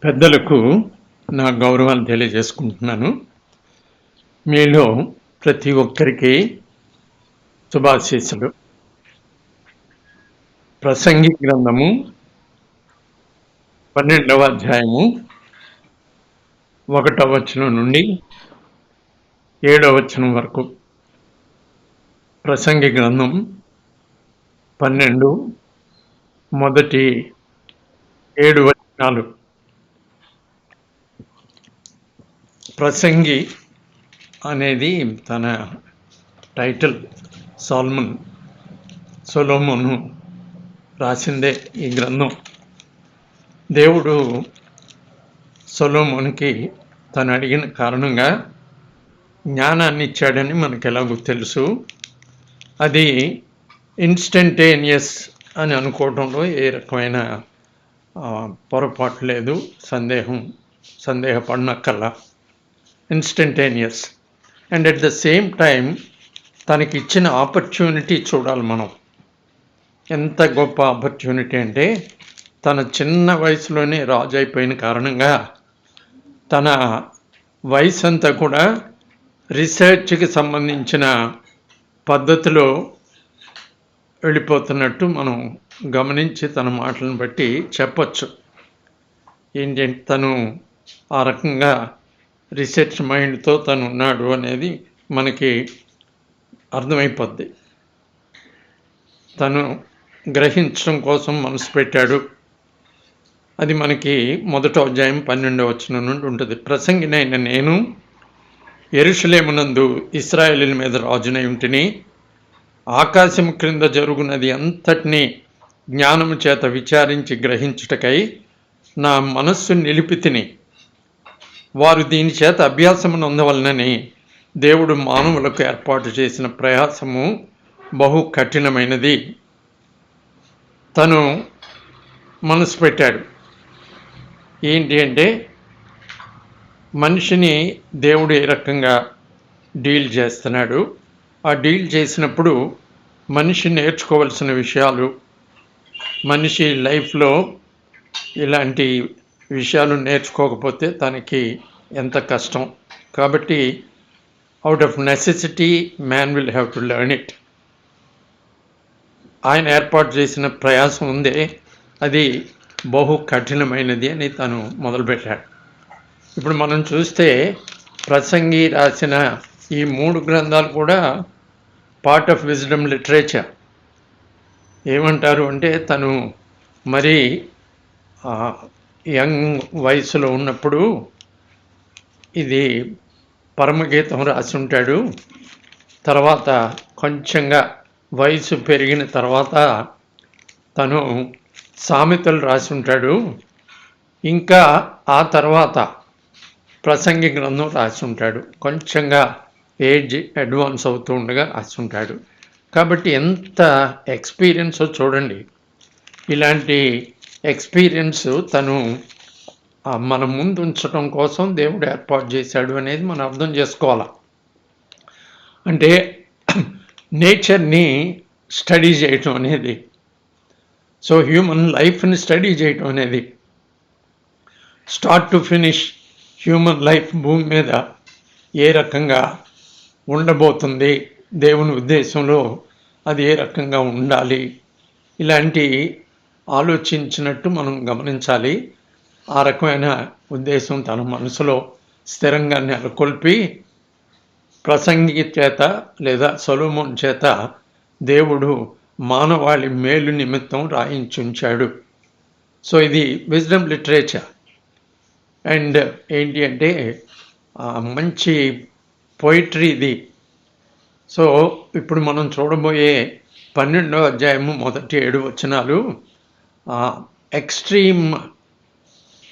పెద్దలకు నా గౌరవాలు తెలియజేసుకుంటున్నాను. మీలో ప్రతి ఒక్కరికి శుభాశీస్సులు. ప్రసంగి గ్రంథము 12వ అధ్యాయము 1వ వచనం నుండి 7వ వచనం వరకు. ప్రసంగి గ్రంథం 12 మొదటి 7 వచనాలు. ప్రసంగి అనేది తన టైటిల్. సొలొమోను రాసిందే ఈ గ్రంథం. దేవుడు సొలొమోనుకి తను అడిగిన కారణంగా జ్ఞానాన్ని ఇచ్చాడని మనకు ఎలాగో తెలుసు. అది ఇన్స్టంటేనియస్ అని అనుకోవడంలో ఏ రకమైన పొరపాటు లేదు, సందేహపడినక్కల్లా. Instantaneous. And at the same time తనకి ఇచ్చిన ఆపర్చునిటీ చూడాలి మనం. ఎంత గొప్ప ఆపర్చునిటీ అంటే, తన చిన్న వయసులోనే రాజు అయిపోయిన కారణంగా తన వయసు అంతా కూడా రీసెర్చ్కి సంబంధించిన పద్ధతిలో వెళ్ళిపోతున్నట్టు మనం గమనించి తన మాటలను బట్టి చెప్పచ్చు. ఏంటంటే తను ఆ రకంగా రీసెర్చ్ మైండ్తో తను ఉన్నాడు అనేది మనకి అర్థమైపోద్ది. తను గ్రహించడం కోసం మనసు పెట్టాడు. అది మనకి 1వ అధ్యాయం 12వ వచనం నుండి ఉంటుంది. ప్రసంగినైన నేను యెరూషలేమునందు ఇశ్రాయేలీయుల మీద రాజునై ఉంటిని. ఆకాశం క్రింద జరుగునది అంతటినీ జ్ఞానము చేత విచారించి గ్రహించుటకై నా మనస్సు నిలిపి తిని. వారు దీని చేత అభ్యాసమును అందవలనని దేవుడు మానవులకు ఏర్పాటు చేసిన ప్రయాసము బహు కఠినమైనది. తను మనసు పెట్టాడు. ఏంటి అంటే, మనిషిని దేవుడు ఏ రకంగా డీల్ చేస్తున్నాడు, ఆ డీల్ చేసినప్పుడు మనిషి నేర్చుకోవాల్సిన విషయాలు, మనిషి లైఫ్లో ఇలాంటి విషయాలు నేర్చుకోకపోతే తనకి ఎంత కష్టం. కాబట్టి out of necessity man will have to learn it. ఆయన ఏర్పాటు చేసిన ప్రయాసం ఉందే, అది బహు కఠినమైనది అని తను మొదలుపెట్టాడు. ఇప్పుడు మనం చూస్తే ప్రసంగి రాసిన ఈ 3 గ్రంథాలు కూడా పార్ట్ ఆఫ్ విజ్డమ్ లిటరేచర్. ఏమంటారు అంటే, తను మరీ యంగ్ వయసులో ఉన్నప్పుడు ఇది పరమగీతం రాసి ఉంటాడు. తర్వాత కొంచెంగా వయసు పెరిగిన తర్వాత తను సామెతలు రాసి ఉంటాడు. ఇంకా ఆ తర్వాత ప్రసంగి గ్రంథం రాసి ఉంటాడు. కొంచెంగా ఏజ్ అడ్వాన్స్ అవుతూ ఉండగా రాసి ఉంటాడు. కాబట్టి ఎంత ఎక్స్పీరియన్సో చూడండి. ఇలాంటి ఎక్స్పీరియన్స్ తను మన ముందు ఉంచడం కోసం దేవుడు ఏర్పాటు చేశాడు అనేది మనం అర్థం చేసుకోవాలి. అంటే నేచర్ని స్టడీ చేయటం అనేది, సో హ్యూమన్ లైఫ్ని స్టడీ చేయటం అనేది, start to finish human life భూమి మీద ఏ రకంగా ఉండబోతుంది, దేవుని ఉద్దేశంలో అది ఏ రకంగా ఉండాలి, ఇలాంటి ఆలోచించినట్టు మనం గమనించాలి. ఆ రకమైన ఉద్దేశం తన మనసులో స్థిరంగా నెలకొల్పి ప్రసంగి చేత లేదా సొలొమోను చేత దేవుడు మానవాళి మేలు నిమిత్తం రాయించుంచాడు. సో ఇది విజ్డమ్ లిటరేచర్. అండ్ ఏంటి అంటే మంచి పోయిటరీ ఇది. సో ఇప్పుడు మనం చూడబోయే 12వ అధ్యాయము మొదటి 7 వచనాలు ఎక్స్ట్రీమ్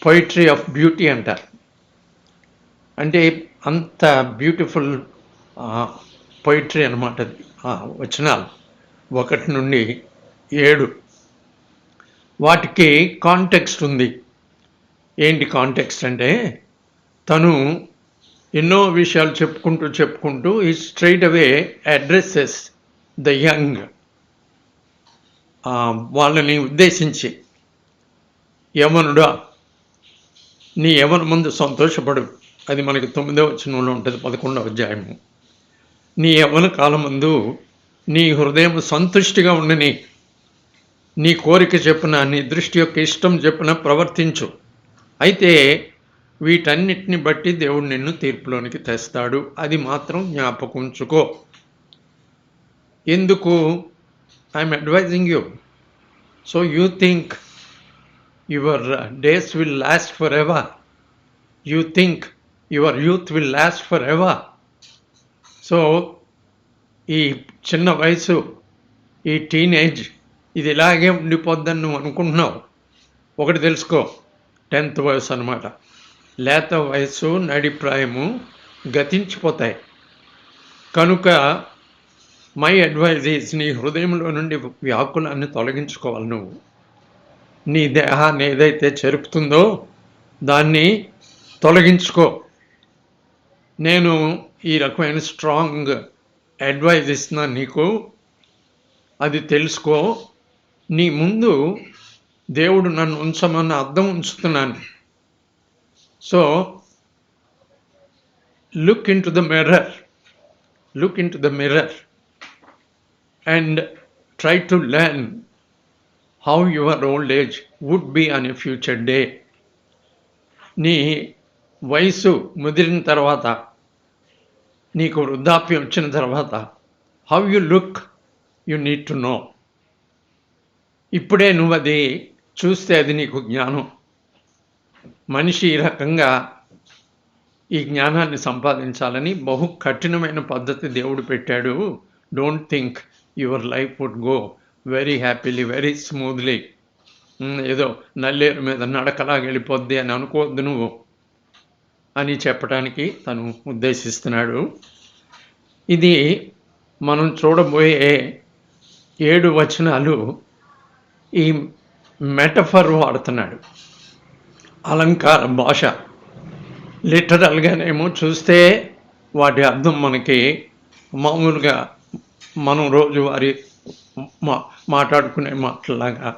పోయిటరీ ఆఫ్ బ్యూటీ అంటారు. అంటే అంత బ్యూటిఫుల్ పోయిటరీ అన్నమాట అది. వచనాలు 1 నుండి 7 వాటికి కాంటెక్స్ట్ ఉంది. ఏంటి కాంటెక్స్ట్ అంటే, తను ఎన్నో విషయాలు చెప్పుకుంటూ ఈ స్ట్రైట్ అవే అడ్రెస్సెస్ ద యంగ్. వాళ్ళని ఉద్దేశించి, యవనుడా నీ యవ్వన ముందు సంతోషపడు. అది మనకి 9వ వచనంలో ఉంటుంది, 11వ అధ్యాయము. నీ యవ్వన కాలమందు నీ హృదయం సంతుష్టిగా ఉండని, నీ కోరిక చెప్పున, నీ దృష్టి యొక్క ఇష్టం చెప్పున ప్రవర్తించు. అయితే వీటన్నిటిని బట్టి దేవుడు నిన్ను తీర్పులోనికి తెస్తాడు. అది మాత్రం జ్ఞాపకం ఉంచుకో. ఎందుకు? I'm advising you. So you think your days will last for ever. You think your youth will last for ever. So ఈ చిన్న వయసు, ఈ టీనేజ్, ఇది ఇలాగే ఉండిపోద్దని నువ్వు అనుకుంటున్నావు. ఒకటి తెలుసుకో, 10th వయసు అనమాట. లేత వయసు, నడిప్రాయము గతించిపోతాయి. కనుక మై అడ్వైజ్ ఈజ్, నీ హృదయంలో నుండి వ్యాకులాన్ని తొలగించుకోవాలి. నువ్వు నీ దేహాన్ని ఏదైతే చెరుపుతుందో దాన్ని తొలగించుకో. నేను ఈ రకమైన స్ట్రాంగ్ అడ్వైజ్ ఇస్తున్నాను నీకు. అది తెలుసుకో. నీ ముందు దేవుడు నన్ను ఉంచమన్న అర్థం ఉంచుతున్నాను. So look in to the mirror, look in to the mirror and try to learn how your old age would be on a future day. నీ వయసు ముదిరిన తర్వాత, నీకు వృద్ధాప్యం వచ్చిన తర్వాత, how you look you need to know. ఇప్పుడే నువ్వు అది చూస్తే అది నీకు జ్ఞానం. మనిషి ఈ రకంగా ఈ జ్ఞానాన్ని సంపాదించాలని బహు కఠినమైన పద్ధతి దేవుడు పెట్టాడు. Don't think your life would go very happily, very smoothly. ఏదో నల్లేరు మీద నడకలాగా వెళ్ళిపోద్ది అని అనుకోవద్దు నువ్వు అని చెప్పడానికి తను ఉద్దేశిస్తున్నాడు. ఇది మనం చూడబోయే 7 వచనాలు ఈ మెటఫర్ వాడుతున్నాడు, అలంకార భాష. లిటరల్గానేమో చూస్తే వాటి అర్థం మనకి మామూలుగా మనం రోజువారీ మాట్లాడుకునే మాటలాగా,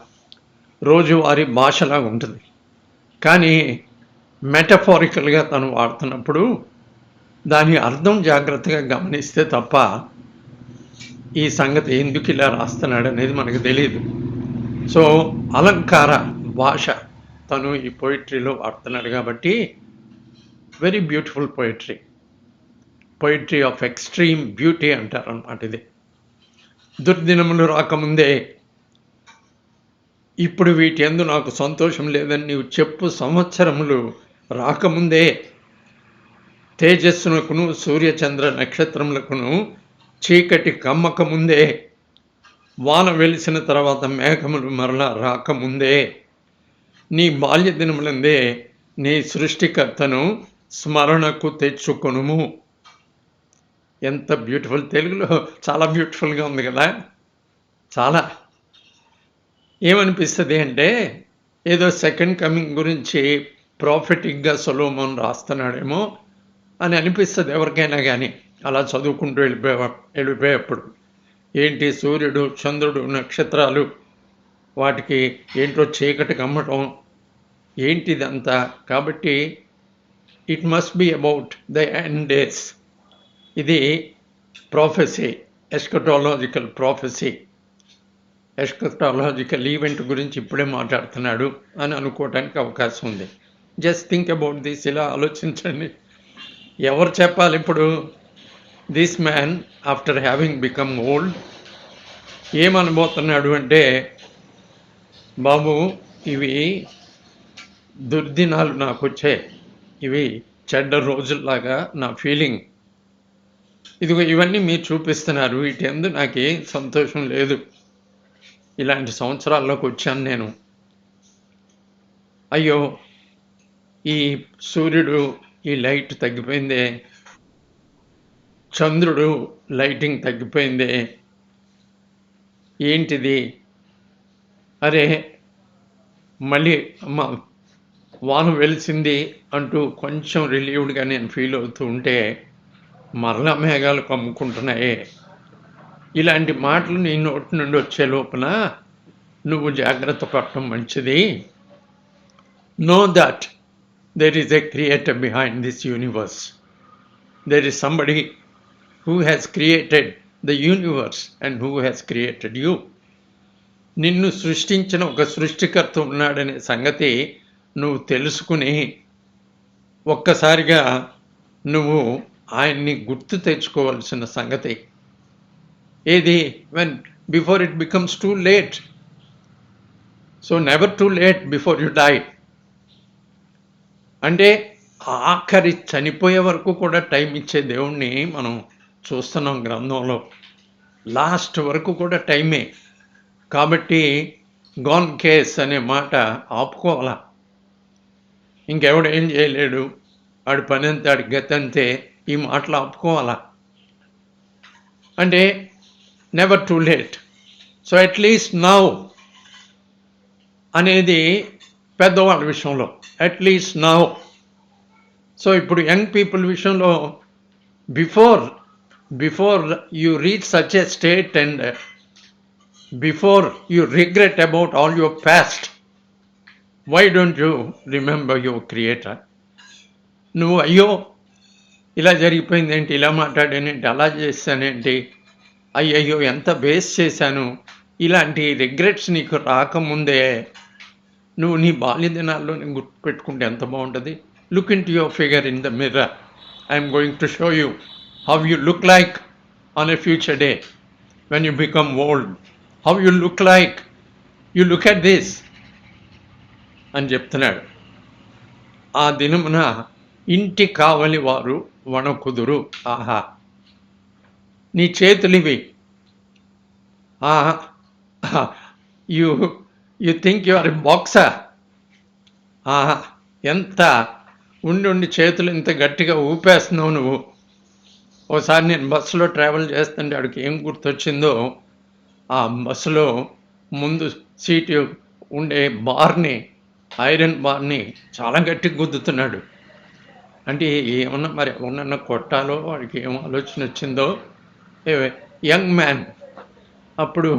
రోజువారీ భాషలాగా ఉంటుంది. కానీ మెటఫారికల్గా తను వాడుతున్నప్పుడు దాని అర్థం జాగ్రత్తగా గమనిస్తే తప్ప ఈ సంగతి ఎందుకు ఇలా రాస్తున్నాడు అనేది మనకు తెలియదు. సో అలంకార భాష తను ఈ పోయిట్రీలో వాడుతున్నాడు కాబట్టి very beautiful poetry, poetry of extreme beauty అంటారు అన్నమాట. ఇది దుర్దినములు రాకముందే, ఇప్పుడు వీటి యందు నాకు సంతోషం లేదని నీవు చెప్పు సంవత్సరములు రాకముందే, తేజస్సునకును సూర్యచంద్ర నక్షత్రములకును చీకటి కమ్మకముందే, వాన వెలిసిన తర్వాత మేఘములు మరలా రాకముందే, నీ బాల్య దినములందే నీ సృష్టికర్తను స్మరణకు తెచ్చుకొనుము. ఎంత బ్యూటిఫుల్! తెలుగులో చాలా బ్యూటిఫుల్గా ఉంది కదా. చాలా ఏమనిపిస్తుంది అంటే ఏదో సెకండ్ కమింగ్ గురించి ప్రాఫిటిక్గా సొలొమోన్ రాస్తున్నాడేమో అని అనిపిస్తుంది ఎవరికైనా. కానీ అలా చదువుకుంటూ వెళ్ళిపోయేప్పుడు ఏంటి సూర్యుడు, చంద్రుడు, నక్షత్రాలు, వాటికి ఏంటో చీకటి కమ్మటం, ఏంటిదంతా. కాబట్టి it must be about the end days. ఇది prophecy, eschatological prophecy, eschatological event గురించి ఇప్పుడే మాట్లాడుతున్నాడు అని అనుకోవడానికి అవకాశం ఉంది. Just think about this. ఇలా ఆలోచించండి. ఎవరు చెప్పాలి ఇప్పుడు? This man after having become old ఏమనబోతున్నాడు అంటే, బాబు ఇవి దుర్దినాలు నాకు వచ్చాయి, ఇవి చెడ్డ రోజుల్లాగా నా ఫీలింగ్. ఇదిగో ఇవన్నీ మీరు చూపిస్తున్నారు, వీటి యందు నాకేం సంతోషం లేదు. ఇలాంటి సంవత్సరాల్లోకి వచ్చాను నేను. అయ్యో ఈ సూర్యుడు ఈ లైట్ తగ్గిపోయిందే, చంద్రుడు లైటింగ్ తగ్గిపోయిందే, ఏంటిది? అరే మళ్ళీ అమ్మ వాన వెలిసింది అంటూ కొంచెం రిలీవ్డ్గా నేను ఫీల్ అవుతూ ఉంటే మరలా మేఘాలు కమ్ముకుంటున్నాయే. ఇలాంటి మాటలు నీ నోటి నుండి వచ్చే లోపల నువ్వు జాగ్రత్త పడటం మంచిది. Know that there is a creator behind this universe. There is somebody who has created the universe and who has created you. నిన్ను సృష్టించిన ఒక సృష్టికర్త ఉన్నాడనే సంగతి నువ్వు తెలుసుకుని ఒక్కసారిగా నువ్వు ఆయన్ని గుర్తు తెచ్చుకోవాల్సిన సంగతి ఏది, when before it becomes too late. So never too late before you die. అంటే ఆఖరి చనిపోయే వరకు కూడా టైం ఇచ్చే దేవుణ్ణి మనం చూస్తున్నాం గ్రంథంలో. లాస్ట్ వరకు కూడా టైమే. కాబట్టి గాన్ కేస్ అనే మాట ఆపుకోవాలా. ఇంకెవడు ఏం చేయలేడు, ఆడి పని అంతే, ఆడి గతంతే, ఈ మాటలు ఆపుకోవాలా. అంటే never too late. So at least now అనేది పెద్దవాళ్ళ విషయంలో, అట్లీస్ట్ నౌ. సో ఇప్పుడు యంగ్ పీపుల్ విషయంలో before you reach such a state and before you regret about all your past, why don't you remember your creator? నువ్వు అయ్యో ఇలా జరిగిపోయిందేంటి, ఇలా మాట్లాడానేంటి, అలా చేశానేంటి, అయ్యయ్యో ఎంత బేస్ చేశాను, ఇలాంటి రిగ్రెట్స్ నీకు రాకముందే నువ్వు నీ బాల్య దినాల్లో నేను గుర్తుపెట్టుకుంటే ఎంత బాగుంటుంది. Look in to your figure in the mirror. I'm going to show you how you look like on a future day when you become old. How you look like, you look at this అని చెప్తున్నాడు. ఆ దినమున ఇంటి కావలి వారు వణకుదురు. ఆహా, నీ చేతులివి. You think you are a boxer. ఎంత ఉండి చేతులు ఇంత గట్టిగా ఊపేస్తున్నావు నువ్వు. ఓసారి నేను బస్సులో ట్రావెల్ చేస్తుంటే ఆడికి ఏం గుర్తొచ్చిందో, ఆ బస్సులో ముందు సీటు ఉండే బార్ని, ఐరన్ బార్ని చాలా గట్టిగా గుద్దుతున్నాడు. అంటే ఏమన్నా మరి ఎవరన్నా కొట్టాలో, వాడికి ఏం ఆలోచన వచ్చిందో. Young man. అప్పుడు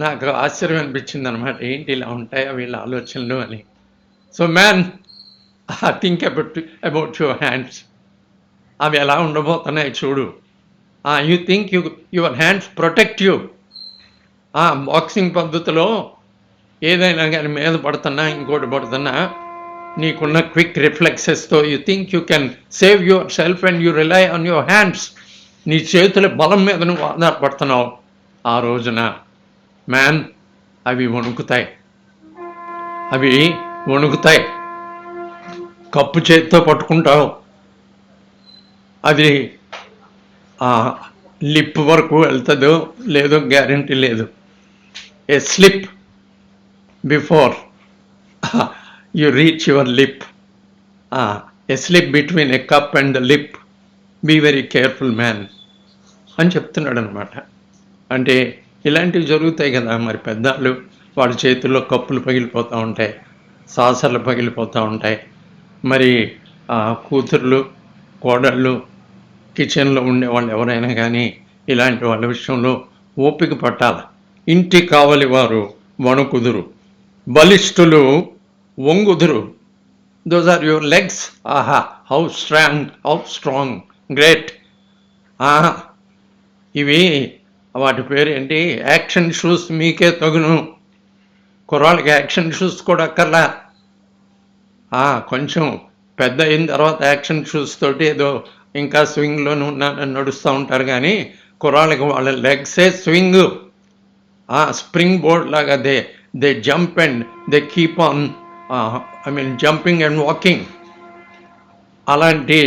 నాకు ఆశ్చర్యం అనిపించింది అనమాట, ఏంటి ఇలా ఉంటాయా వీళ్ళ ఆలోచనలు అని. So man, think about your hands. అవి ఎలా ఉండబోతున్నాయి చూడు. You think your hands protect you. Boxing పద్ధతిలో ఏదైనా కానీ మీద పడుతున్నా, ఇంకోటి పడుతున్నా, నీకున్న క్విక్ రిఫ్లెక్సెస్తో you think you can save yourself and you rely on your hands. నీ చేతుల బలం మీద నువ్వు ఆధారపడుతున్నావు. ఆ రోజున మ్యాన్, అవి వణుకుతాయి. కప్పు చేతితో పట్టుకుంటావు, అది లిప్ వరకు వెళ్తుందో లేదో గ్యారంటీ లేదు. A slip before you reach your lip. A slip between a cup and the lip. Be very careful, man అని చెప్తున్నాడు అనమాట. అంటే ఇలాంటివి జరుగుతాయి కదా మరి. పెద్దలు వాళ్ళ చేతుల్లో కప్పులు పగిలిపోతూ ఉంటాయి, సాసర్లు పగిలిపోతూ ఉంటాయి. మరి కూతుర్లు, కోడళ్ళు, కిచెన్లో ఉండేవాళ్ళు ఎవరైనా కానీ ఇలాంటి వాళ్ళ విషయంలో ఓపిక పట్టాలి. ఇంటి కావలి వారు వణుకుదురు, బలిష్ఠులు వంగుదురు. Those are your legs. ఆహా, హౌ స్ట్రాంగ్, గ్రేట్. ఇవి వాటి పేరు ఏంటి, యాక్షన్ షూస్ మీకే తగును. కుర్రాళ్ళకి యాక్షన్ షూస్ కూడా అక్కర్లా. కొంచెం పెద్ద అయిన తర్వాత యాక్షన్ షూస్ తోటి ఏదో ఇంకా స్వింగ్లోనూ నడుస్తూ ఉంటారు. కానీ కుర్రాళ్ళకి వాళ్ళ లెగ్సే స్వింగ్. స్ప్రింగ్ బోర్డ్ లాగా they jump and they keep on jumping and walking. అలాంటి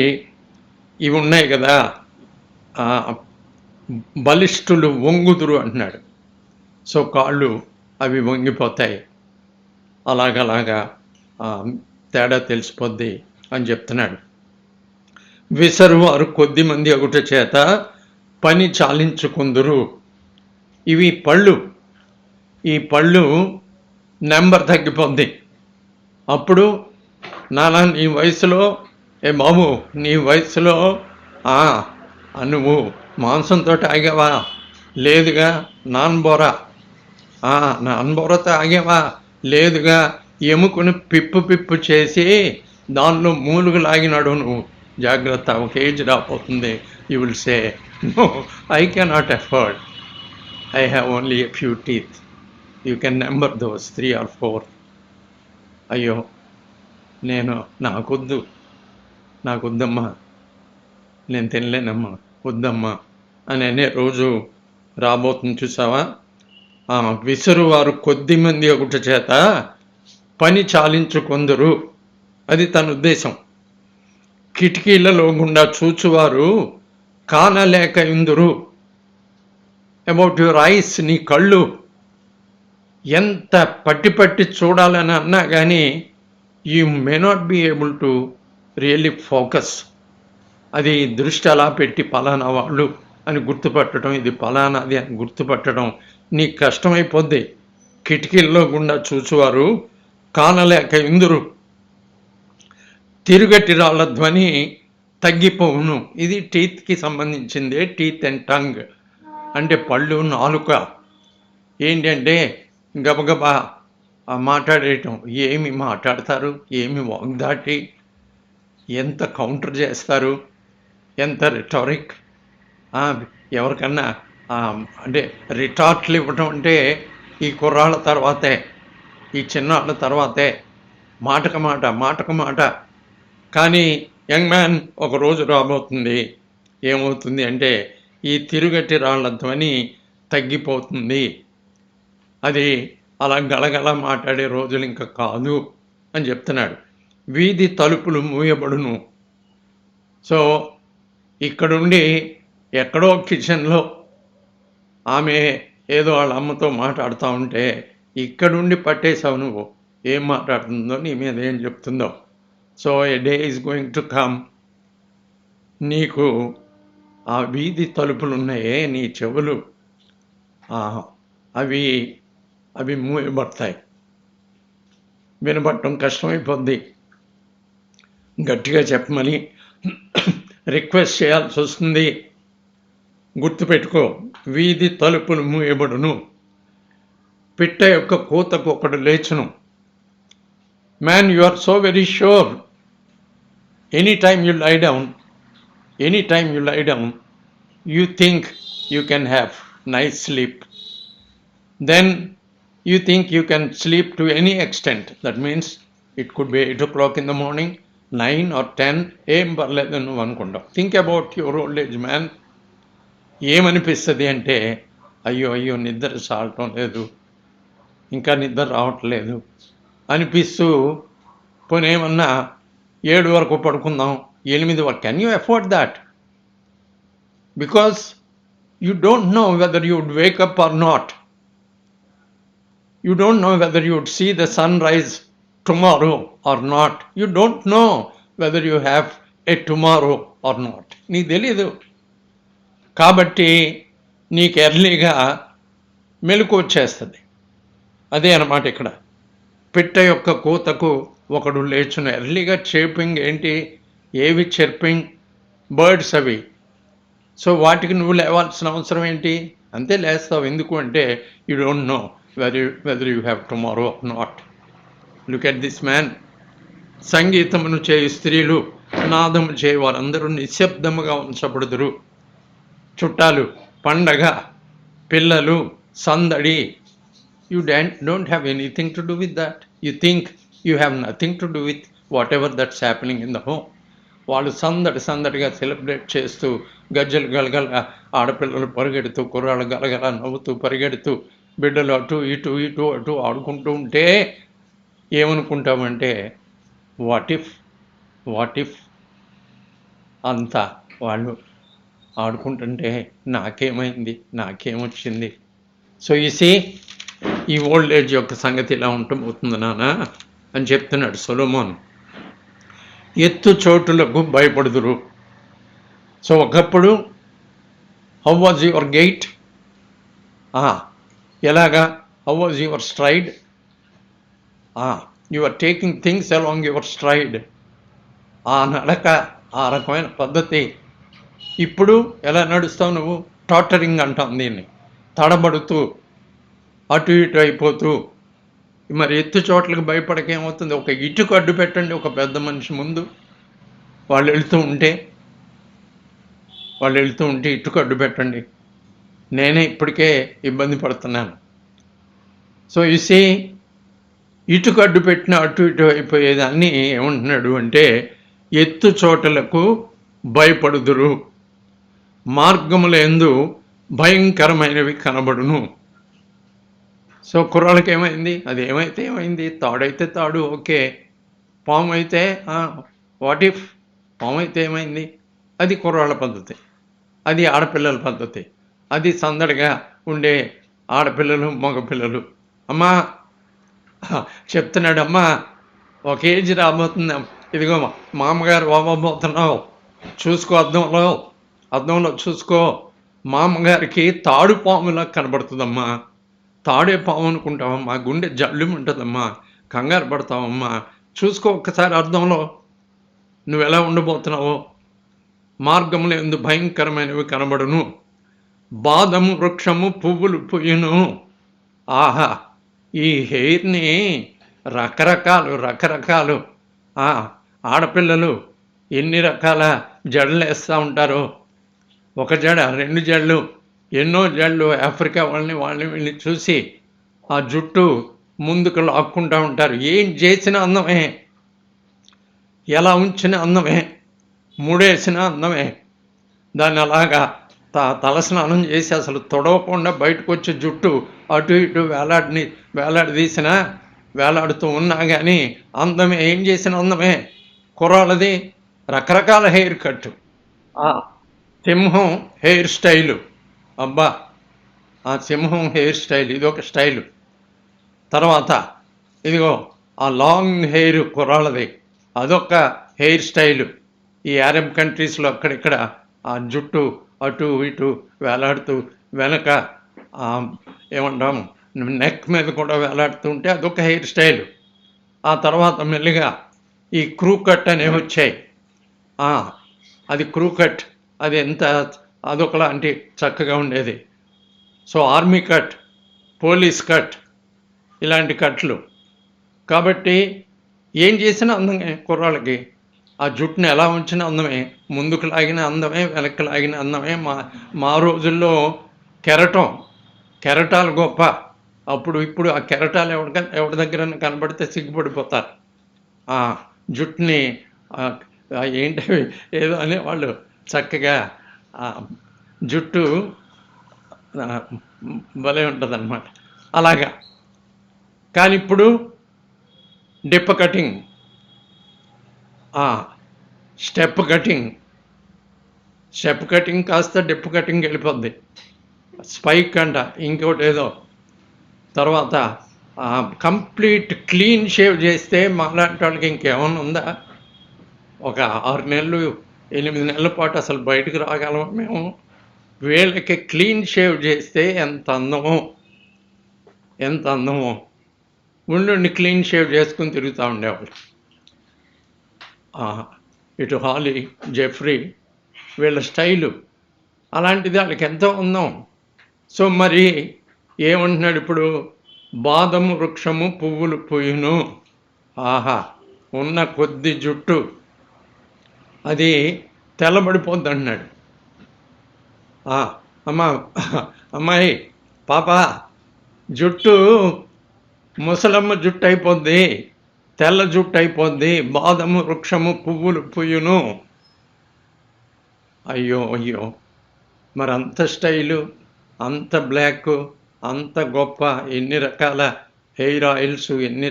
ఇవి ఉన్నాయి కదా. బలిష్ఠులు వంగుదురు అంటున్నాడు. సో కాళ్ళు అవి వంగిపోతాయి. అలాగలాగా తేడా తెలిసిపోద్ది అని చెప్తున్నాడు. విసరువారు కొద్ది మంది ఒకట చేత పని చాలించుకుందురు. ఇవి పళ్ళు. ఈ పళ్ళు నెంబర్ తగ్గిపోద్ది. అప్పుడు నాన్న నీ వయసులో, ఏ బాబు నీ వయసులో నువ్వు మాంసంతో ఆగావా? లేదుగా. నాన్బోరతో ఆగావా? లేదుగా. ఎముకను పిప్పు చేసి దానిలో మూలుగు లాగినాడు నువ్వు, జాగ్రత్త, ఒక ఏజ్ రాపోతుంది, you will say no, I cannot afford, I have only a few teeth, you can number those 3 or 4. అయ్యో నేను నాకొద్దమ్మా, నేను తినలేనమ్మా, వద్దమ్మా అని అనే రోజు రాబోతుంది. చూసావా? విసురువారు కొద్దిమంది ఒకట చేత పని చాలించుకొందరు, అది తన ఉద్దేశం. కిటికీలలో గుండా చూచువారు కానలేక ఇందురు. అబౌట్ యువర్ ఐస్, నీ కళ్ళు ఎంత పట్టి చూడాలని అన్నా కానీ you may not be able to really focus. అది దృష్టి అలా పెట్టి పలానా వాళ్ళు అని గుర్తుపట్టడం, ఇది పలానాది అని గుర్తుపట్టడం నీకు కష్టమైపోద్ది. కిటికీల్లో గుండా చూచువారు కానలేక ఇందురు, తిరుగటి రాళ్ళ ధ్వని తగ్గిపోవును. ఇది టీత్కి సంబంధించిందే, టీత్ అండ్ టంగ్ అంటే పళ్ళు, నాలుక. ఏంటంటే గబగబా మాట్లాడేయటం. ఏమి మాట్లాడతారు, ఏమి వాగ్దాటి, ఎంత కౌంటర్ చేస్తారు, ఎంత రిటారిక్. ఎవరికన్నా అంటే రిటార్ట్లు ఇవ్వటం అంటే ఈ కుర్రాళ్ళ తర్వాతే, ఈ చిన్నాళ్ళ తర్వాతే, మాటకు మాట. కానీ యంగ్ మ్యాన్, ఒక రోజు రాబోతుంది, ఏమవుతుంది అంటే ఈ తిరుగటి రాళ్ళ ధ్వని తగ్గిపోతుంది. అది అలా గలగల మాట్లాడే రోజులు ఇంకా కాదు అని చెప్తున్నాడు. వీధి తలుపులు మూయబడును. సో ఇక్కడుండి ఎక్కడో కిచెన్లో ఆమె ఏదో వాళ్ళ అమ్మతో మాట్లాడుతూ ఉంటే ఇక్కడుండి పట్టేశావు నువ్వు, ఏం మాట్లాడుతుందో, నీ మీద ఏం చెప్తుందో. So A day is going to come, నీకు ఆ వీధి తలుపులు ఉన్నాయే, నీ చెవులు అవి మూయబడతాయి, వినబడటం కష్టమైపోద్ది. గట్టిగా చెప్పమని రిక్వెస్ట్ చేయాల్సి వస్తుంది. గుర్తుపెట్టుకో, వీధి తలుపులు మూయబడును, పిట్ట యొక్క కూతకు ఒకడు లేచును. Man, you are so very sure, any time you lie down, you think you can have nice sleep. Then you think you can sleep to any extent. That means it could be 8 o'clock in the morning, 9 or 10, ఏం పర్లేదు నువ్వు అనుకుంటావు. Think about your old age man. ఏమనిపిస్తుంది అంటే అయ్యో నిద్ర చాలటం లేదు, ఇంకా నిద్ర రావట్లేదు అనిపిస్తూ, పోనీ ఏమన్నా 7 వరకు పడుకుందాం, 8 వరకు. Can you afford that? Because you don't know whether you would wake up or not. You don't know whether you would see the sunrise tomorrow or not. You don't know whether you have a tomorrow or not. నీకు తెలీదు. కాబట్టి నీకు ఎర్లీగా మెలకు వచ్చేస్తుంది. అదే అన్నమాట ఇక్కడ. పిట్ట యొక్క కూతకు ఒకడు లేచును. ఎర్లీగా చేపింగ్ ఏంటి, ఏవి చెర్పింగ్, బర్డ్స్ అవి. సో వాటికి నువ్వు లేవాల్సిన అవసరం ఏంటి? అంతే, లేస్తావు. ఎందుకు అంటే you don't no whether you have tomorrow or not. Look at this man. సంగీతమును చేయు స్త్రీలు, నాదము చేయి వారందరూ నిశ్శబ్దముగా ఉంచబడుదురు. చుట్టాలు, పండగ, పిల్లలు, సందడి. You don't have anything to do with that. You think you have nothing to do with whatever that's happening in the home. వాళ్ళు సందడిగా సెలబ్రేట్ చేస్తూ, గజ్జలు గలగల, ఆడపిల్లలు పరిగెడుతూ, కుర్రాళ్ళు గలగల నవ్వుతూ పరిగెడుతూ, బిడ్డలు అటు ఇటు ఆడుకుంటూ ఉంటే ఏమనుకుంటామంటే వాట్ ఇఫ్ అంతా వాళ్ళు ఆడుకుంటుంటే నాకేమొచ్చింది. సో ఈ ఓల్డ్ ఏజ్ యొక్క సంగతి ఇలా ఉంటబోతుంది నాన్న అని చెప్తున్నాడు సొలొమోన్. ఎత్తు చోటులకు భయపడుదురు. సో ఒకప్పుడు హౌ వాజ్ యువర్ గెయిట్, ఎలాగా, how was your stride, you are taking things along your stride. ఆ నడక, ఆ రకమైన పద్ధతి. ఇప్పుడు ఎలా నడుస్తావు నువ్వు? టాటరింగ్ అంటాం దీన్ని. తడబడుతూ, అటు ఇటు అయిపోతూ, మరి ఎత్తు చోట్లకు భయపడక ఏమవుతుంది? ఒక ఇటుకు అడ్డు పెట్టండి ఒక పెద్ద మనిషి ముందు. వాళ్ళు వెళ్తూ ఉంటే ఇటుకు అడ్డు పెట్టండి. నేనే ఇప్పటికే ఇబ్బంది పడుతున్నాను. సో సీ ఇటుకు అడ్డు పెట్టిన అటు ఇటు అయిపోయేదాన్ని ఏమంటున్నాడు అంటే, ఎత్తు చోటలకు భయపడుదురు, మార్గములందు భయంకరమైనవి కనబడును. సో కుర్రాళ్ళకి ఏమైంది? అది ఏమైతే ఏమైంది, తాడైతే తాడు ఓకే, పాము అయితే వాట్ ఇఫ్, పాము అయితే ఏమైంది? అది కుర్రాళ్ళ పద్ధతి, అది ఆడపిల్లల పద్ధతి, అది సందడిగా ఉండే ఆడపిల్లలు మగపిల్లలు. అమ్మా చెప్తున్నాడు, అమ్మా ఒక ఏజ్ రాబోతుంది, ఇదిగో మామగారు అవ్వబోతున్నావు, చూసుకో, అద్దంలో చూసుకో. మామగారికి తాడు పాములా కనబడుతుందమ్మా, తాడే పాము అనుకుంటావమ్మా, గుండె జల్లుమంటుందమ్మా, కంగారు పడతావమ్మా, చూసుకో ఒక్కసారి అద్దంలో నువ్వు ఎలా ఉండబోతున్నావో. మార్గములు ఎందు భయంకరమైనవి కనబడును, బాదము వృక్షము పువ్వులు పూయును. ఆహా, ఈ హెయిర్ని రకరకాలు ఆడపిల్లలు ఎన్ని రకాల జడలు వేస్తూ ఉంటారో, ఒక జడ, 2 జడలు, ఎన్నో జడలు. ఆఫ్రికా వాళ్ళని చూసి ఆ జుట్టు ముందుకు లాక్కుంటూ ఉంటారు. ఏం చేసిన అందమే, ఎలా ఉంచిన అందమే, ముడేసిన అందమే. దాన్ని అలాగా తలస్నానం చేసి అసలు తొడవకుండా బయటకు వచ్చే జుట్టు అటు ఇటు వేలాడదీసినా వేలాడుతూ ఉన్నా కానీ అందమే. ఏం చేసిన అందమే. కుర్రాళ్ళది రకరకాల హెయిర్ కట్, సింహం హెయిర్ స్టైలు, అబ్బా ఆ సింహం హెయిర్ స్టైల్ ఇదొక స్టైలు. తర్వాత ఇదిగో ఆ లాంగ్ హెయిర్ కుర్రాళ్ళది, అదొక హెయిర్ స్టైలు. ఈ అరబ్ కంట్రీస్లో అక్కడిక్కడ ఆ జుట్టు అటు ఇటు వేలాడుతూ వెనక ఏమంటాం నెక్ మీద కూడా వేలాడుతూ ఉంటే అదొక హెయిర్ స్టైలు. ఆ తర్వాత మెల్లిగా ఈ క్రూ కట్ అనేవి వచ్చాయి. అది క్రూ కట్, అది అదొకలాంటి చక్కగా ఉండేది. So army cut, police cut, ఇలాంటి కట్లు. కాబట్టి ఏం చేసినా అందమే కుర్రాళ్ళకి. ఆ జుట్టుని ఎలా ఉంచినా అందమే, ముందుకు లాగిన అందమే, వెనక్కి లాగిన అందమే. మా రోజుల్లో కెరటాలు గొప్ప. ఇప్పుడు ఆ కెరటాలు ఎవరి దగ్గర కనబడితే సిగ్గుపడిపోతారు. ఆ జుట్టుని ఏంటి ఏదో అనేవాళ్ళు, చక్కగా జుట్టు భలే ఉంటుంది అన్నమాట అలాగా. కానీ ఇప్పుడు డిప్ప కటింగ్, స్టెప్ కటింగ్ కాస్త డిప్ కటింగ్ వెళ్ళిపోద్ది. స్పైక్ అంట, ఇంకోటి ఏదో. తర్వాత కంప్లీట్ క్లీన్ షేవ్ చేస్తే మాలాంటి వాళ్ళకి ఇంకేమన్నా ఉందా? ఒక 6 నెలలు 8 నెలల పాటు అసలు బయటకు రాగలము మేము. వీళ్ళకి క్లీన్ షేవ్ చేస్తే ఎంత అందమో ఉండి క్లీన్ షేవ్ చేసుకుని తిరుగుతూ ఉండేవాళ్ళు. ఇటు హాలీ, జెఫ్రీ, వీళ్ళ స్టైలు అలాంటిది, వాళ్ళకి ఎంతో అందం. సో మరి ఏమంటున్నాడు ఇప్పుడు? బాదము వృక్షము పువ్వులు పూయును. ఆహా, ఉన్న కొద్ది జుట్టు అది తెల్లబడిపోద్ది అంటున్నాడు. అమ్మాయి పాప, జుట్టు ముసలమ్మ జుట్టు అయిపోద్ది, తెల్ల జుట్టు అయిపోద్ది, బాదము వృక్షము పువ్వులు పూయును. అయ్యో, మరి అంత స్టైలు, అంత బ్లాక్, అంత గొప్ప, ఎన్ని రకాల హెయిర్ ఆయిల్స్, ఎన్ని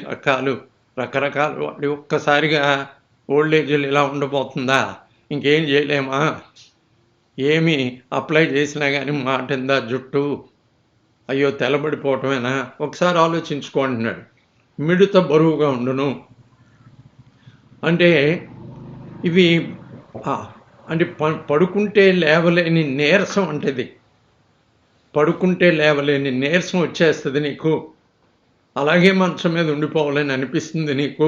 రకరకాలు వాడి ఒక్కసారిగా ఓల్డ్ ఏజ్లో ఇలా ఉండబోతుందా? ఇంకేం చేయలేమా? ఏమి అప్లై చేసినా కానీ మాటిందా జుట్టు? అయ్యో, తెల్లబడిపోవటమేనా? ఒకసారి ఆలోచించుకుంటున్నాడు. మిడత బరువుగా ఉండును అంటే ఇవి అంటే పడుకుంటే లేవలేని నీరసం అంటేది. పడుకుంటే లేవలేని నీరసం వచ్చేస్తుంది నీకు, అలాగే మంచం మీద ఉండిపోవాలని అనిపిస్తుంది నీకు,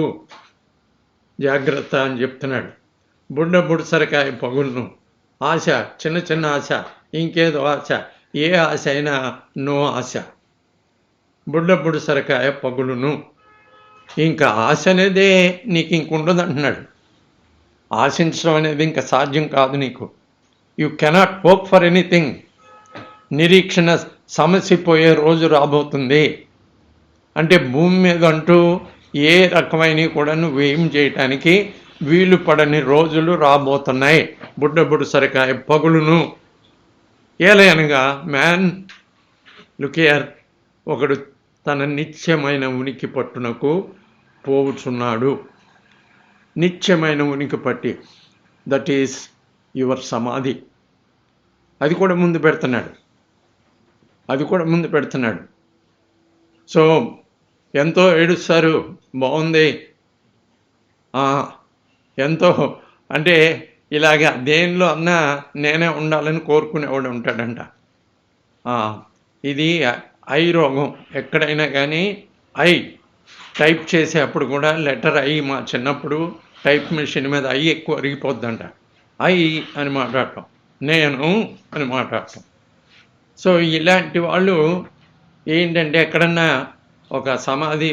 జాగ్రత్త అని చెప్తున్నాడు. బుడ్డసరకాయ పగులను, ఆశ, చిన్న ఆశ, ఇంకేదో ఆశ, ఏ ఆశ అయినా నో ఆశ. బుడ్డసరకాయ పగులును. ఇంకా ఆశ అనేదే నీకు ఇంక ఉండదు అంటున్నాడు. ఆశించడం అనేది ఇంకా సాధ్యం కాదు నీకు. You cannot hope for anything. నిరీక్షణ సమసిపోయే రోజు రాబోతుంది. అంటే భూమి మీద అంటూ ఏ రకమైనవి కూడా నువ్వేం చేయటానికి వీలు పడని రోజులు రాబోతున్నాయి. బుడ్డబుడు సరికాయ పగులును. ఏలయనగా మ్యాన్ లుకియర్, ఒకడు తన నిత్యమైన ఉనికి పట్టునకు పోవుచున్నాడు. నిత్యమైన ఉనికి పట్టి, దట్ ఈస్ యువర్ సమాధి. అది కూడా ముందు పెడుతున్నాడు. సో ఎంతో ఏడుస్తారు, బాగుంది, ఎంతో అంటే ఇలాగ దేనిలో అన్నా నేనే ఉండాలని కోరుకునేవాడు ఉంటాడంట. ఇది ఐ రోగం. ఎక్కడైనా కానీ ఐ టైప్ చేసేటప్పుడు కూడా లెటర్ ఐ, మా చిన్నప్పుడు టైప్ మెషిన్ మీద ఐ ఎక్కువ అరిగిపోద్దంట. ఐ అని మాట్లాడటం, నేను అని మాట్లాడటం. సో ఇలాంటి వాళ్ళు ఏంటంటే ఎక్కడన్నా ఒక సమాధి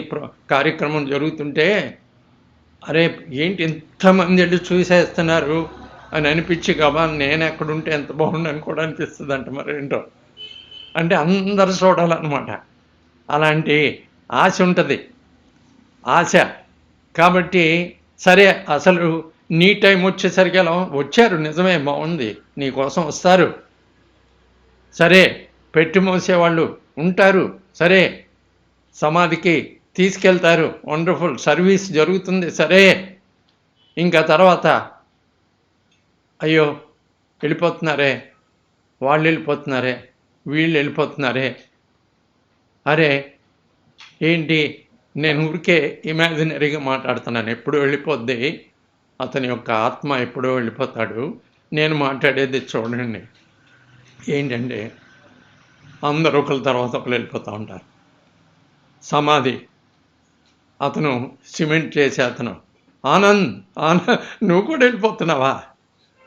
కార్యక్రమం జరుగుతుంటే, అరే ఏంటి ఎంతమంది వెళ్ళి చూసేస్తున్నారు అని అనిపించి కాబా నేను ఎక్కడుంటే ఎంత బాగుండని కూడా అనిపిస్తుంది అంట. మరి ఏంటో అంటే అందరు చూడాలన్నమాట. అలాంటి ఆశ ఉంటుంది, ఆశ. కాబట్టి సరే, అసలు నీ టైం వచ్చేసరికి అలా వచ్చారు, నిజమే, బాగుంది, నీ కోసం వస్తారు, సరే, పెట్టి మోసేవాళ్ళు ఉంటారు, సరే, సమాధికి తీసుకెళ్తారు, వండర్ఫుల్, సర్వీస్ జరుగుతుంది, సరే. ఇంకా తర్వాత అయ్యో వెళ్ళిపోతున్నారే, వాళ్ళు వెళ్ళిపోతున్నారే, వీళ్ళు వెళ్ళిపోతున్నారే, అరే ఏంటి నేను ఊరికే ఇమాజినరీగా మాట్లాడుతున్నాను, ఎప్పుడు వెళ్ళిపోద్ది, అతని యొక్క ఆత్మ ఎప్పుడో వెళ్ళిపోతాడు. నేను మాట్లాడేది చూడండి ఏంటంటే అందరూ ఒకరి తర్వాత ఒకరు వెళ్ళిపోతూ ఉంటారు. సమాధి అతను సిమెంట్ చేసే అతను, ఆనంద్ నువ్వు కూడా వెళ్ళిపోతున్నావా,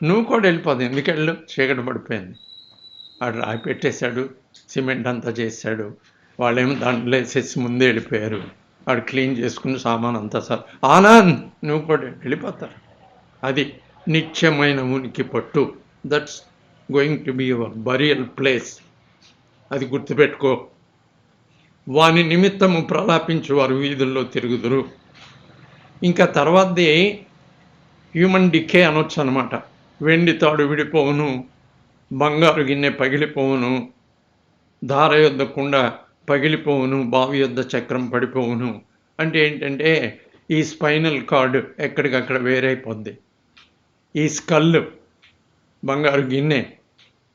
నువ్వు కూడా వెళ్ళిపోదు, ఎందుకెళ్ళు, చీకటి పడిపోయింది. ఆడు రాయి పెట్టేశాడు, సిమెంట్ అంతా చేశాడు, వాళ్ళేమో దాంట్లో వేసేసి ముందే వెళ్ళిపోయారు. వాడు క్లీన్ చేసుకుని సామాన్ అంతా సార్, ఆనంద్ నువ్వు కూడా వెళ్ళిపోతారు. అది నిత్యమైన ఉనికి పట్టు. That's going to be your burial place. అది గుర్తుపెట్టుకో. వాని నిమిత్తము ప్రలాపించు వారు వీధుల్లో తిరుగుదురు. ఇంకా తర్వాతది హ్యూమన్ డికే అనొచ్చు అనమాట. వెండి తాడు విడిపోవును, బంగారు గిన్నె పగిలిపోవును, ధార యొద్ద కుండ పగిలిపోవును, బావి యొద్ద చక్రం పడిపోవును. అంటే ఏంటంటే ఈ స్పైనల్ కార్డ్ ఎక్కడికక్కడ వేరైపోద్ది. ఈ స్కల్, బంగారు గిన్నె,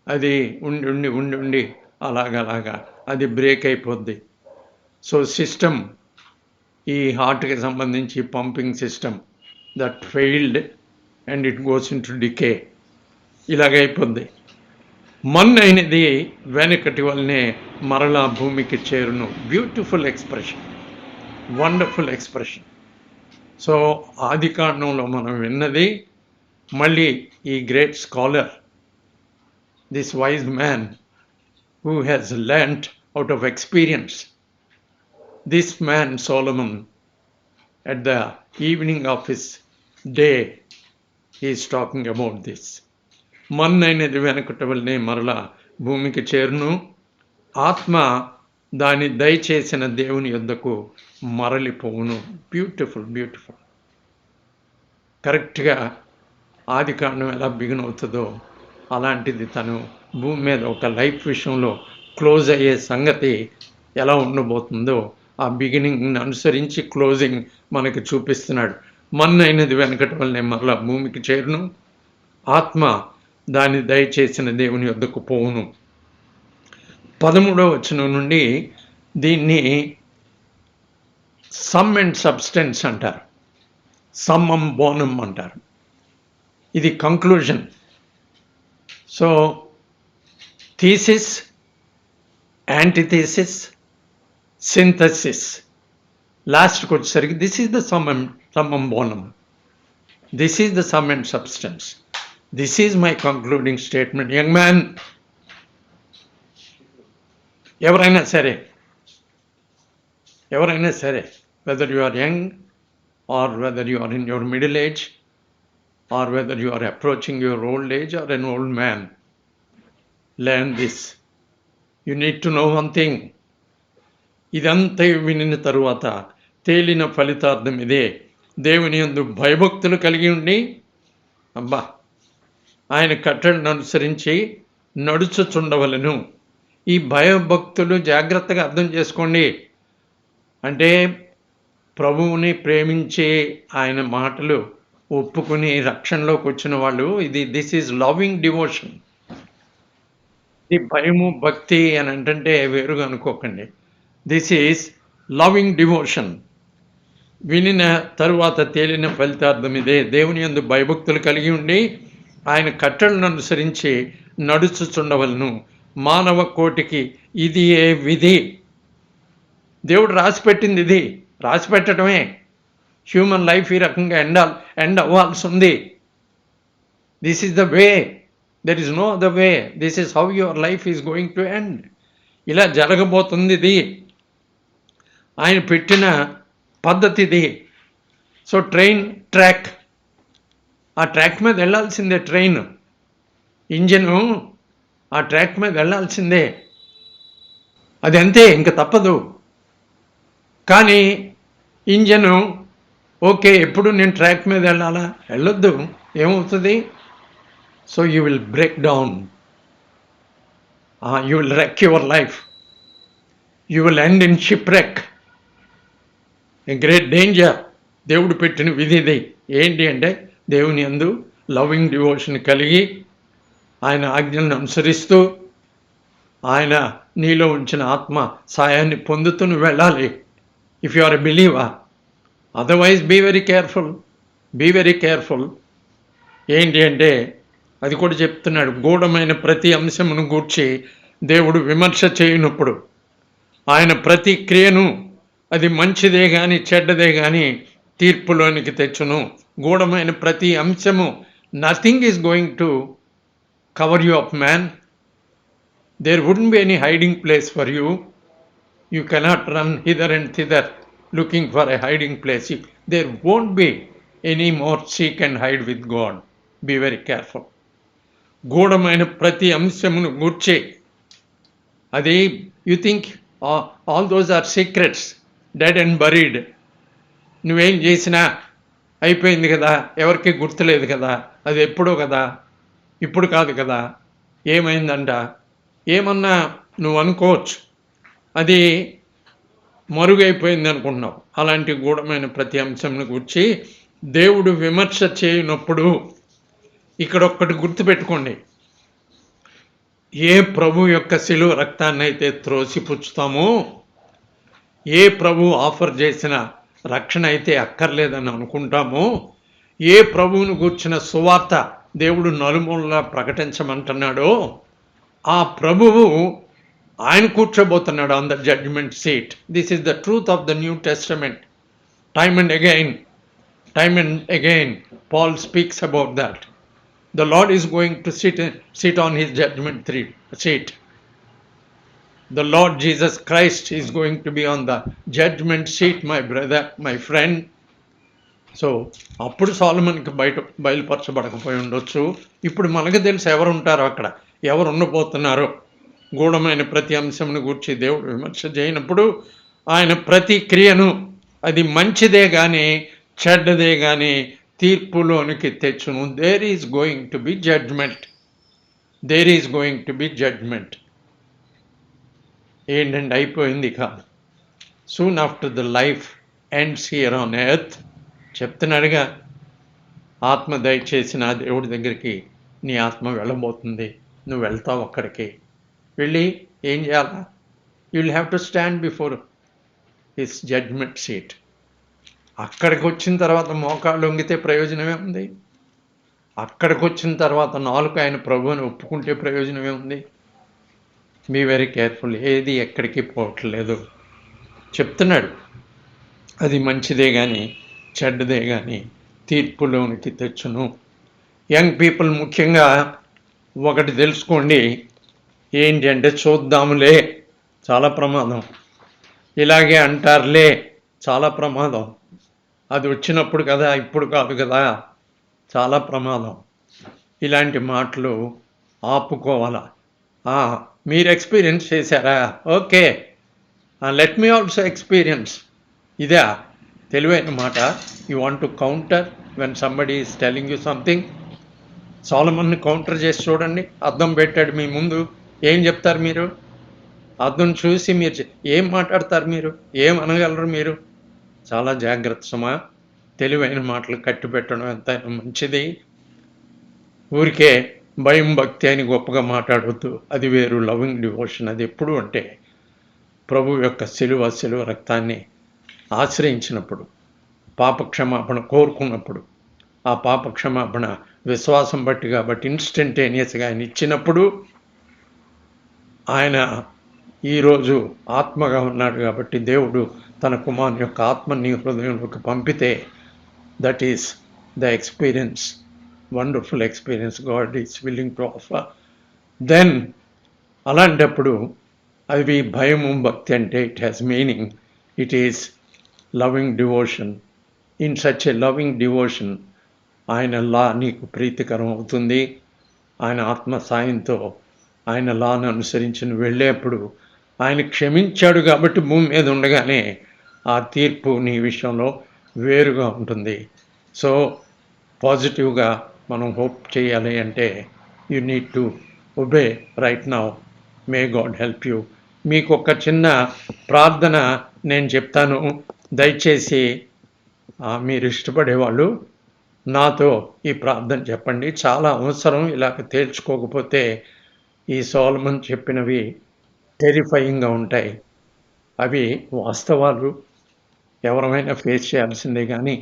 అది ఉండి ఉండి ఉండి ఉండి అలాగలాగా అది బ్రేక్ అయిపోద్ది. సో సిస్టమ్, ఈ హార్ట్కి సంబంధించి pumping system, that failed and it goes in to decay. ఇలాగైపోద్ది. మన్నైనది వెనకటి వల్లనే మరలా భూమికి చేరును. Beautiful expression, wonderful expression. So ఆది కాండంలో మనం విన్నది మళ్ళీ ఈ great scholar, this wise man who has learnt out of experience, this man Solomon, at the evening of his day, he is talking about this. మన్నైనది వెనకట వల్లనే మరలా భూమికి చేరును, ఆత్మ దాని దయచేసిన దేవుని యొద్దకు మరలిపోవును. Beautiful, beautiful. కరెక్ట్గా ఆది కాండం ఎలా బిగిన్ అవుతుందో అలాంటిది తను భూమి మీద ఒక లైఫ్ విషయంలో క్లోజ్ అయ్యే సంగతి ఎలా ఉండబోతుందో ఆ బిగినింగ్ని అనుసరించి క్లోజింగ్ మనకి చూపిస్తున్నాడు. మన్నైనది వెనకట వల్లనే మరలా భూమికి చేరును, ఆత్మ దాన్ని దయచేసిన దేవుని యొద్దకు పోవును. 13వ వచనం నుండి దీన్ని సమ్ అండ్ సబ్స్టెన్స్ అంటారు, సమ్మం బోనం అంటారు. ఇది కంక్లూజన్. సో థీసిస్, యాంటిథీసిస్, సింథసిస్, లాస్ట్కి వచ్చేసరికి దిస్ ఈజ్ ద సమ్మం బోనం, this is the sum and substance, this is my concluding statement. Young man, ఎవరైనా సరే whether you are young or whether you are in your middle age or whether you are approaching your old age or an old man. Learn this. You need to know one thing. ఇదంతా వినిన తరువాత తేలిన ఫలితార్థం ఇదే, దేవుని యందు భయభక్తులు కలిగి ఉండి ఆయన కట్టడను అనుసరించి నడుచుచుండవలను. ఈ భయభక్తులు జాగ్రత్తగా అర్థం చేసుకోండి. అంటే ప్రభువుని ప్రేమించి ఆయన మాటలు ఒప్పుకుని రక్షణలోకి వచ్చిన వాళ్ళు, దిస్ ఈజ్ లవింగ్ డివోషన్. ఇది భయము భక్తి అని అంటే వేరుగా అనుకోకండి. This is loving devotion. వినిన తరువాత తేలిన ఫలితార్థం ఇదే, దేవుని యందు భయభక్తులు కలిగి ఉండి ఆయన కట్టడలను అనుసరించి నడుచుచుండవలను. మానవ కోటికి ఇది ఏ విధి. దేవుడు రాసిపెట్టింది ఇది. రాసిపెట్టడమే. హ్యూమన్ లైఫ్ ఈ రకంగా ఎండ్ అవ్వాల్సి ఉంది. This is the way. There is no other way. This is how your life is going to end. ఇలా జరగబోతుంది ఇది. ఆయన పెట్టిన పద్ధతిది. సో ట్రాక్, ఆ ట్రాక్ మీద వెళ్ళాల్సిందే. ట్రైన్ ఇంజను ఆ ట్రాక్ మీద వెళ్ళాల్సిందే. అది అంతే, ఇంక తప్పదు. కానీ ఇంజను ఓకే, ఎప్పుడు నేను ట్రాక్ మీద వెళ్ళాలా? వెళ్ళొద్దు. ఏమవుతుంది? So you will break down. You will wreck your life. You will end in shipwreck. A great danger. దేవుడు పెట్టిన విధి ఇది. ఏంటి అంటే దేవుని యందు లవింగ్ డివోషన్ కలిగి ఆయన ఆజ్ఞలను అనుసరిస్తూ ఆయన నీలో ఉంచిన ఆత్మ సాయాన్ని పొందుతూ నువ్వు వెళ్ళాలి. If you are a believer. Otherwise be very careful. ఏంటి అంటే అది కూడా చెప్తున్నాడు. గూఢమైన ప్రతి అంశమును గూర్చి దేవుడు విమర్శ చేయనప్పుడు ఆయన ప్రతి క్రియను అది మంచిదే కానీ చెడ్డదే కానీ తీర్పులోనికి తెచ్చును. గూఢమైన ప్రతి అంశము, nothing is going to cover you up man. There wouldn't be any hiding place for you. You cannot run hither and thither looking for a hiding place. There won't be any more seek and hide with God. Be very careful. గూఢమైన ప్రతి అంశమును గూర్చి అది you think all those are secrets, dead and buried. నువ్వేం చేసినా అయిపోయింది కదా, ఎవరికి గుర్తులేదు కదా, అది ఎప్పుడో కదా, ఇప్పుడు కాదు కదా, ఏమైందంట, ఏమన్నా నువ్వు అనుకోవచ్చు. అది మరుగైపోయింది అనుకుంటున్నావు. అలాంటి గూఢమైన ప్రతి అంశంను గురించి దేవుడు విమర్శ చేయనప్పుడు ఇక్కడ ఒక్కటి గుర్తుపెట్టుకోండి. ఏ ప్రభు యొక్క శిలువ రక్తాన్ని అయితే త్రోసిపుచ్చుతామో, ఏ ప్రభు ఆఫర్ చేసిన రక్షణ అయితే అక్కర్లేదని అనుకుంటామో, ఏ ప్రభువును గూర్చిన సువార్త దేవుడు నలుమూలలా ప్రకటించమంటున్నాడో ఆ ప్రభువు ఆయన కూర్చోబోతున్నాడు on the judgement seat. This is the truth of the New Testament. Time and again Paul speaks about that. The Lord is going to sit on his judgment seat. The Lord Jesus Christ is going to be on the judgment seat, my brother, my friend. So అప్పుడు సొలొమోనుకి బయలుపరచబడకపోయి ఉండొచ్చు. ఇప్పుడు మనకు తెలుసు ఎవరు ఉంటారో అక్కడ, ఎవరు ఉండబోతున్నారో. గూఢమైన ప్రతి అంశమును గూర్చి దేవుడు విమర్శ చేయనప్పుడు ఆయన ప్రతి క్రియను అది మంచిదే కానీ చెడ్డదే కానీ తీర్పులోనికి తెచ్చును. There is going to be judgement. ఏంటంటే అయిపోయింది కాదు. Soon after the life ends here on earth చెప్తున్నాడుగా. ఆత్మ దయచేసి నా దేవుడి దగ్గరికి నీ ఆత్మ వెళ్ళబోతుంది. నువ్వు వెళ్తావు అక్కడికి. వెళ్ళి ఏం చేయాలా? You will have to stand before his judgement seat. అక్కడికి వచ్చిన తర్వాత మోకాళ్ళు వంగితే ప్రయోజనమే ఉంది? అక్కడికి వచ్చిన తర్వాత నాలుగు ఆయన ప్రభువుని ఒప్పుకుంటే ప్రయోజనమే ఉంది? Be very careful. ఏది ఎక్కడికి పోవట్లేదు చెప్తున్నాడు. అది మంచిదే కానీ చెడ్డదే కానీ తీర్పులోనికి తెచ్చును. యంగ్ పీపుల్ ముఖ్యంగా ఒకటి తెలుసుకోండి. ఏంటి అంటే చూద్దాములే చాలా ప్రమాదం. ఇలాగే అంటారులే చాలా ప్రమాదం. అది వచ్చినప్పుడు కదా, ఇప్పుడు కాదు కదా, చాలా ప్రమాదం. ఇలాంటి మాటలు ఆపుకోవాలా. మీరు ఎక్స్పీరియన్స్ చేశారా? Okay, let me also experience. ఇదా తెలివైన మాట? You want to counter when somebody is telling you something. సొలొమోన్ని కౌంటర్ చేసి చూడండి. అద్దం పెట్టాడు మీ ముందు, ఏం చెప్తారు మీరు? అద్దం చూసి మీరు ఏం మాట్లాడతారు? మీరు ఏం అనగలరు? మీరు చాలా జాగ్రత్త సుమా. తెలివైన మాటలు కట్టి పెట్టడం ఎంతైనా మంచిది. ఊరికే భయం భక్తి అని గొప్పగా మాట్లాడవద్దు. అది వేరు. లవింగ్ డివోషన్ అది ఎప్పుడు అంటే ప్రభు యొక్క శిలువ రక్తాన్ని ఆశ్రయించినప్పుడు, పాపక్షమాపణ కోరుకున్నప్పుడు, ఆ పాపక్షమాపణ విశ్వాసం బట్టి కాబట్టి ఇన్స్టంటేనియస్గా ఆయన ఇచ్చినప్పుడు, ఆయన ఈరోజు ఆత్మగా ఉన్నాడు కాబట్టి దేవుడు తన కుమారుని యొక్క ఆత్మ నీ హృదయంలోకి పంపితే, that is the experience, wonderful experience God is willing to offer. Then అలాంటప్పుడు అది భయము భక్తి అంటే it has meaning. It is loving devotion. In such a loving devotion ఆయన లా నీకు ప్రీతికరం అవుతుంది. ఆయన ఆత్మ సాయంతో ఆయన లాను అనుసరించి నువ్వు వెళ్ళేప్పుడు ఆయన క్షమించాడు కాబట్టి భూమి మీద ఉండగానే ఆ తీర్పు నీ విషయంలో వేరుగా ఉంటుంది. సో పాజిటివ్గా మనం హోప్ చేయాలి అంటే you need to obey right now. May God help you. మీకు ఒక చిన్న ప్రార్థన నేను చెప్తాను. దయచేసి మీరు ఇష్టపడేవాళ్ళు నాతో ఈ ప్రార్థన చెప్పండి. చాలా అవసరం. ఇలాగ తేల్చుకోకపోతే ఈ సొలొమోన్ చెప్పినవి టెరిఫయింగ్గా ఉంటాయి. అవి వాస్తవాలు, ఎవరైనా ఫేస్ చేయాల్సిందే. కానీ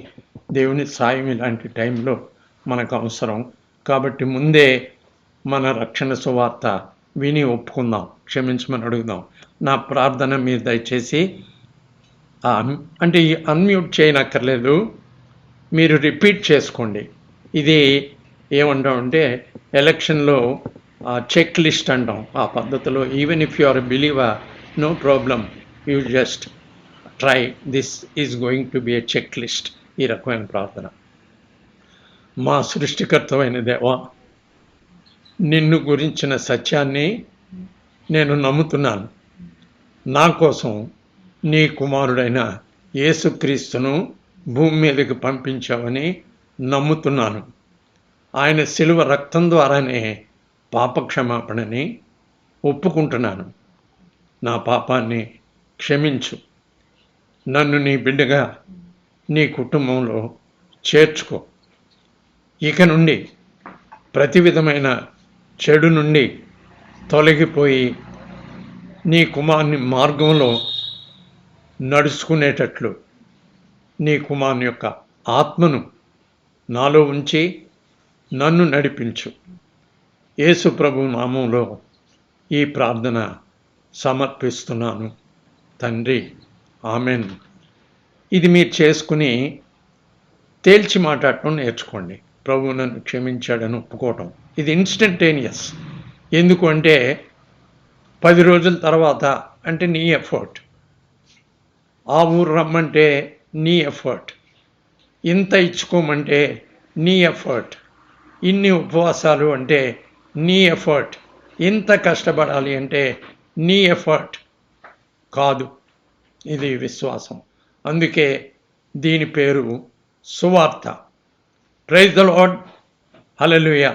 దేవుని సాయం ఇలాంటి టైంలో మనకు అవసరం. కాబట్టి ముందే మన రక్షణ సువార్త విని ఒప్పుకుందాం, క్షమించమని అడుగుదాం. నా ప్రార్థన మీరు దయచేసి అంటే అన్మ్యూట్ చేయనక్కర్లేదు, మీరు రిపీట్ చేసుకోండి. ఇది ఏమంటామంటే ఎలక్షన్లో చెక్ లిస్ట్ అంటాం. ఆ పద్ధతిలో even if you are a believer, no problem, you just try. This is going to be a check list. ఈ రకమైన ప్రార్థన. మా సృష్టికర్తమైన దేవా, నిన్ను గురించిన సత్యాన్ని నేను నమ్ముతున్నాను. నా కోసం నీ కుమారుడైన యేసుక్రీస్తును భూమి మీదకి పంపించావని నమ్ముతున్నాను. ఆయన శిలువ రక్తం ద్వారానే పాపక్షమాపణని ఒప్పుకుంటున్నాను. నా పాపాన్ని క్షమించు. నన్ను నీ బిడ్డగా నీ కుటుంబంలో చేర్చుకో. ఇక నుండి ప్రతి విధమైన చెడు నుండి తొలగిపోయి నీ కుమారుని మార్గంలో నడుచుకునేటట్లు నీ కుమారుని యొక్క ఆత్మను నాలో ఉంచి నన్ను నడిపించు. యేసు ప్రభు నామంలో ఈ ప్రార్థన సమర్పిస్తున్నాను తండ్రి, ఆమెన్. ఇది మీరు చేసుకుని తేల్చి మాట్లాడటం నేర్చుకోండి. ప్రభు నన్ను క్షమించాడని ఒప్పుకోవటం. ఇది ఇన్స్టంటేనియస్. ఎందుకు అంటే 10 రోజుల తర్వాత అంటే నీ ఎఫర్ట్. ఆ ఊరు రమ్మంటే నీ ఎఫర్ట్. ఇంత ఇచ్చుకోమంటే నీ ఎఫర్ట్. ఇన్ని ఉపవాసాలు అంటే నీ ఎఫర్ట్. ఇంత కష్టపడాలి అంటే నీ ఎఫర్ట్ కాదు. ఇది విశ్వాసం. అందుకే దీని పేరు సువార్త. Praise the Lord. హల్లెలూయా.